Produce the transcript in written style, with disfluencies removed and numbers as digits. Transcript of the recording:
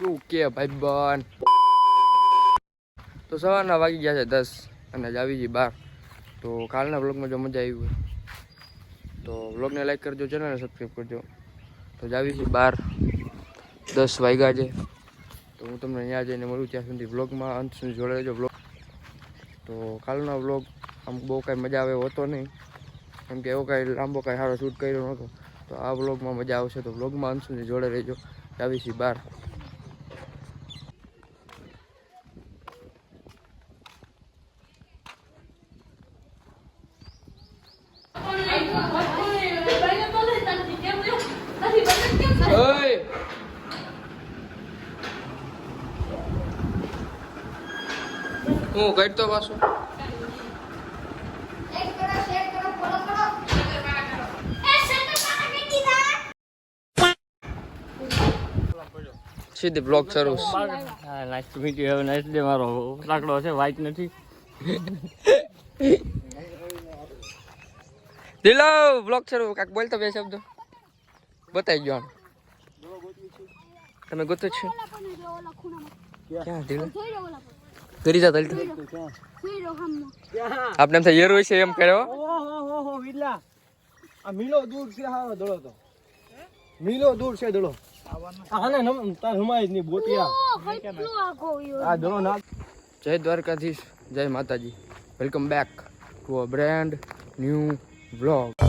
શું કે ભાઈ બન તો સવારના વાગી ગયા છે 10 અને આવી જઈ 12. તો કાલના વ્લોગમાં જો મજા આવી હોય તો વ્લોગને લાઈક કરજો, ચેનલને સબસ્ક્રાઈબ કરજો. તો આવી જઈ 10 વાગ્યા છે. તો હું તમને ત્યાં જઈને મળું, ત્યાં સુધી વ્લોગમાં અંત સુધી જોડે રહેજો. વ્લોગ તો કાલનો વ્લોગ આમ બહુ કાંઈ મજા આવે હોતો નહીં, કેમ કે એવો કાંઈ લાંબો કાંઈ સારો શૂટ કર્યો નહોતો. તો આ વ્લોગમાં મજા આવશે, તો વ્લોગમાં અંત સુધી જોડે રહેજો. આવી છીએ 12. હું કરતો પાછો સીધી બ્લોગ શરૂ. Nice to meet you. Have nice day. મારો લાકડો છે, વાઈટ નથી. દિલો બ્લોગ શરૂ. કાક બોલતો બે શબ્દો બતાવી ગયો. તમે ગોતો છો ક્યાં? દિલો કરી જા તલતો આપણે એમ થાય યર હોય છે એમ કર્યો. ઓહો વિલા, આ મિલો દૂર છે. હા દળો તો મિલો દૂર છે. દળો આને તાર હમાય જ ની બોટિયા. આ દળો ના. જય દ્વારકાધીશ, જય માતાજી. Welcome back to a brand new vlog.